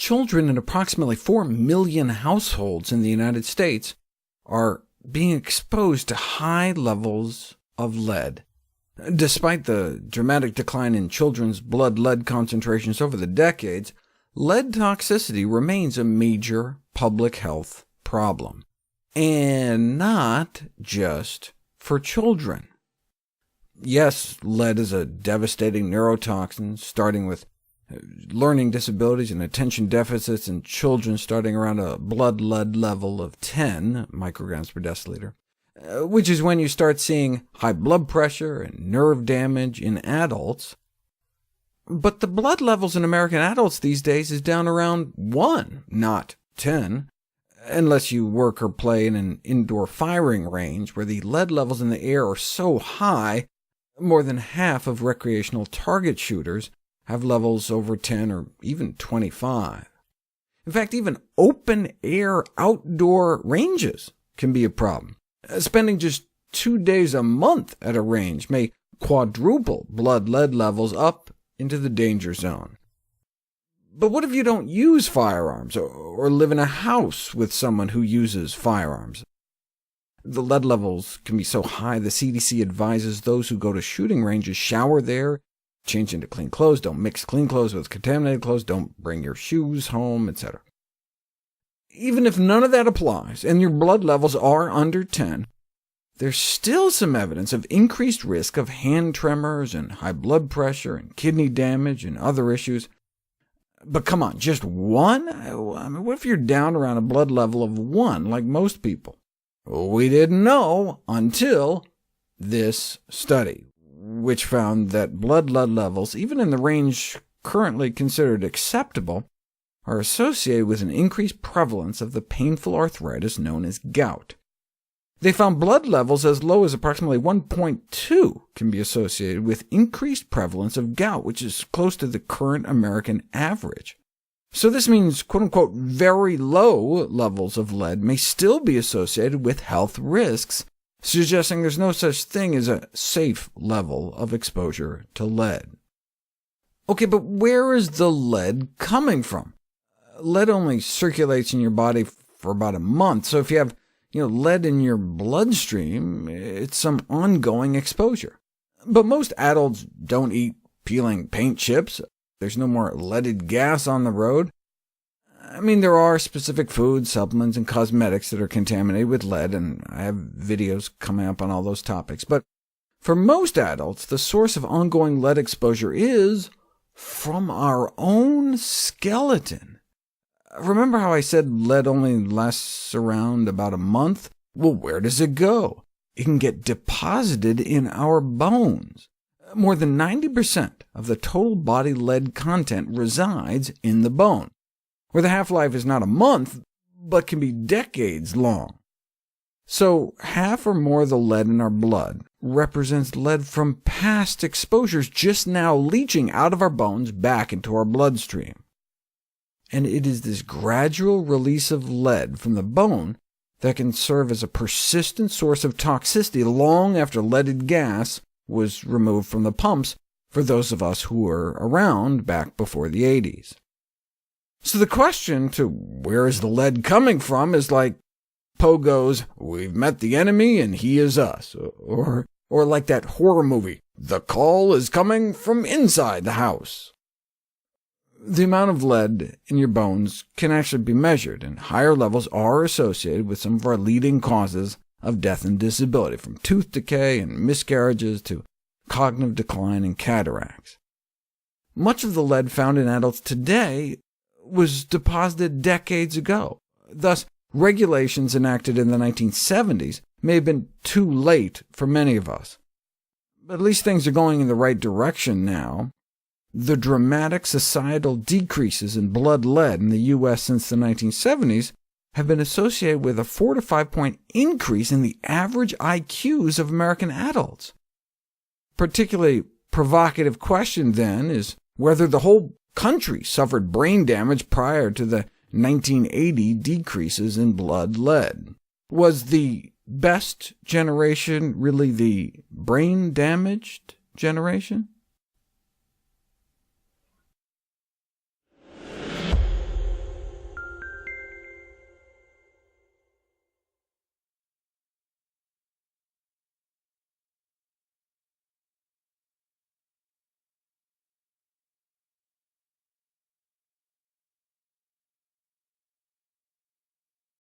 Children in approximately 4 million households in the United States are being exposed to high levels of lead. Despite the dramatic decline in children's blood lead concentrations over the decades, lead toxicity remains a major public health problem, and not just for children. Yes, lead is a devastating neurotoxin, starting with learning disabilities and attention deficits in children starting around a blood lead level of 10 micrograms per deciliter, which is when you start seeing high blood pressure and nerve damage in adults. But the blood levels in American adults these days is down around 1, not 10, unless you work or play in an indoor firing range where the lead levels in the air are so high, more than half of recreational target shooters have levels over 10 or even 25. In fact, even open-air outdoor ranges can be a problem. Spending just 2 days a month at a range may quadruple blood lead levels up into the danger zone. But what if you don't use firearms, or live in a house with someone who uses firearms? The lead levels can be so high the CDC advises those who go to shooting ranges shower there, change into clean clothes, don't mix clean clothes with contaminated clothes, don't bring your shoes home, etc. Even if none of that applies, and your blood levels are under 10, there's still some evidence of increased risk of hand tremors and high blood pressure and kidney damage and other issues. But come on, just 1? I mean, what if you're down around a blood level of 1, like most people? We didn't know until this study, which found that blood lead levels, even in the range currently considered acceptable, are associated with an increased prevalence of the painful arthritis known as gout. They found blood levels as low as approximately 1.2 can be associated with increased prevalence of gout, which is close to the current American average. So this means quote-unquote very low levels of lead may still be associated with health risks, suggesting there's no such thing as a safe level of exposure to lead. OK, but where is the lead coming from? Lead only circulates in your body for about a month, so if you have lead in your bloodstream, it's some ongoing exposure. But most adults don't eat peeling paint chips. There's no more leaded gas on the road. I mean, there are specific foods, supplements, and cosmetics that are contaminated with lead, and I have videos coming up on all those topics. But for most adults, the source of ongoing lead exposure is from our own skeleton. Remember how I said lead only lasts around about a month? Well, where does it go? It can get deposited in our bones. More than 90% of the total body lead content resides in the bone, where the half-life is not a month, but can be decades long. So half or more of the lead in our blood represents lead from past exposures just now leaching out of our bones back into our bloodstream. And it is this gradual release of lead from the bone that can serve as a persistent source of toxicity long after leaded gas was removed from the pumps for those of us who were around back before the 80s. So the question to where is the lead coming from is like Pogo's "We've met the enemy and he is us," or like that horror movie, "The call is coming from inside the house." The amount of lead in your bones can actually be measured, and higher levels are associated with some of our leading causes of death and disability, from tooth decay and miscarriages to cognitive decline and cataracts. Much of the lead found in adults today was deposited decades ago. Thus, regulations enacted in the 1970s may have been too late for many of us. But at least things are going in the right direction now. The dramatic societal decreases in blood lead in the U.S. since the 1970s have been associated with a 4 to 5 point increase in the average IQs of American adults. Particularly provocative question, then, is whether the whole country suffered brain damage prior to the 1980 decreases in blood lead. Was the best generation really the brain-damaged generation?